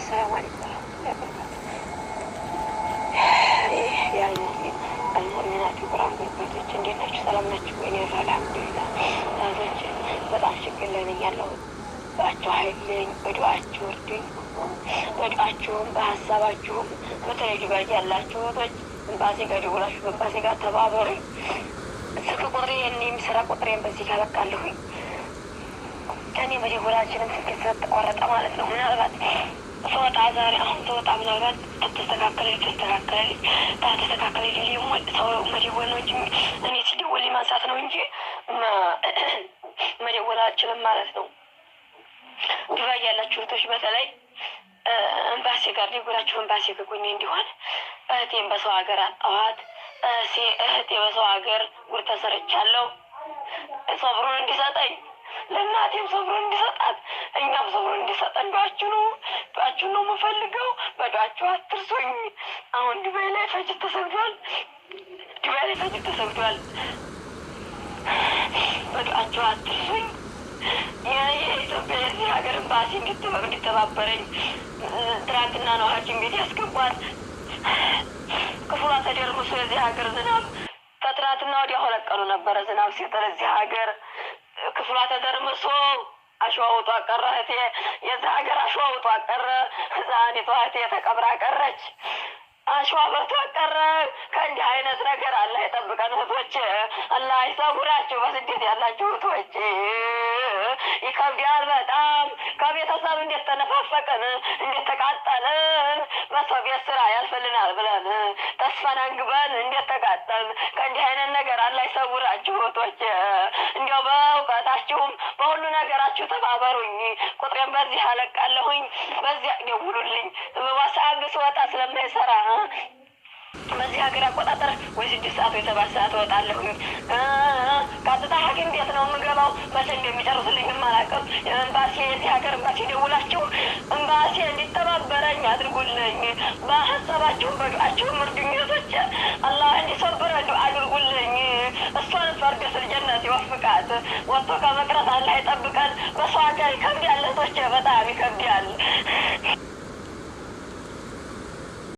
السلام عليكم ورحمة الله وبركاته. يا المؤمنات القرآن بالبيتوች እንዴት ናችሁ? ሰላም ናችሁ? እኔ አልሐምዱሊላህ ታዘች በጣም ችግር ላይ ነኝ ያለሁት። በአችሁ ኃይልኝ በዱዓችሁ እርዱኝ። በዱዓችሁም በሀሳባችሁም በተለይ ዱባይ ያላችሁ እህቶች ኤምባሲ ጋር ደውላችሁ ኤምባሲ ጋር ተባበሩኝ። ስልክ ቁጥሬን የሚሰራ ቁጥሬን በዚህ ጋር በቃለሁኝ። ከኔ መደወላችንም ስልክ ስለተቋረጠ ማለት ነው። ምናልባት ስወጣ ዛሬ አሁን ስወጣ ምናልባት ተስተካከለች ደግሞ ሰው መደወል ነው እንጂ እኔ ሲደወል ማንሳት ነው እንጂ መደወላችንም ማለት ነው። ዱባይ ያላችሁ እህቶች በተለይ ኤምባሲ ጋር ደውላችሁ ኤምባሲ ከጎኔ እንዲሆን እህቴን በሰው ሀገር አጣኋት። እህቴ በሰው ሀገር ጉድ ተሰርቻለሁ። ሶብሩን እንዲሰጠኝ ለእናቴም ሶብሩን እንዲሰጣት እኛም ሶብሩን እንዲሰጠን ዱዓችሁ ነው የምፈልገው። በዱዓችሁ አትርሱኝ። አሁን ዱባይ ላይ ፈጅት ተሰግዷል። በዱዓችሁ አትርሱኝ። የኢትዮጵያ የዚህ ሀገር ኤምባሲ እንዲተባበረኝ ትናንትና ነው ሐኪም ቤት ያስገቧት። ክፍሏ ተደርምሶ የዚህ ሀገር ዝናብ ከትናንትና ወዲያ ሁለት ቀኑ ነበረ ዝናብ ሲጥል እዚህ ሀገር ክፍሏ ተደርምሶ አሸዋ ውጦ ቀረ። እህቴ የዚህ ሀገር አሸዋ ውጦ ቀረ። ህፃኒቷ እህቴ ተቀብራ ቀረች። አሸዋ በልቶ ቀረ። ከእንዲህ አይነት ነገር አላህ ይጠብቀን እህቶች፣ አላህ ይሰውራችሁ። በስደት ያላችሁ እህቶች ይከብዳል በጣም። ከቤተሰብ እንዴት ተነፋፈቅን፣ እንዴት ተቃጠልን። በሰው ቤት ስራ ያልፈልናል ብለን ተስፋን አንግበን እንዴት ተቃጠልን። ከእንዲህ አይነት ነገር አላህ ይሰውራችሁ እህቶች። እንዲያው በእውቀታችሁም በሁሉ ነገራችሁ ተባበሩኝ። ቁጥሬን በዚህ አለቃለሁኝ፣ በዚያ ደውሉልኝ። በዋሳብ ስወጣ ስለማይሰራ በዚህ ሀገር አቆጣጠር ወይ 6 ሰዓት ወይ 7 ሰዓት እወጣለሁኝ። ቀጥታ ሐኪም ቤት ነው የምገባው። መቼ እንደሚጨርሱልኝም አላውቅም። ኤምባሲ የዚህ ሀገር ኤምባሲ ደውላችሁ ኤምባሲ እንዲተባበረኝ አድርጉልኝ። በሀሳባችሁም በዱዓችሁም እርዱኝ እህቶች። አላህ እንዲሰብረን ዱዓ አድርጉልኝ። እሷን ፈርደስል ጀነት ይወፍቃት። ወጥቶ ከመቅረት አላህ ይጠብቀን። በሰው ሀገር ይከብዳል እህቶች፣ በጣም ይከብዳል።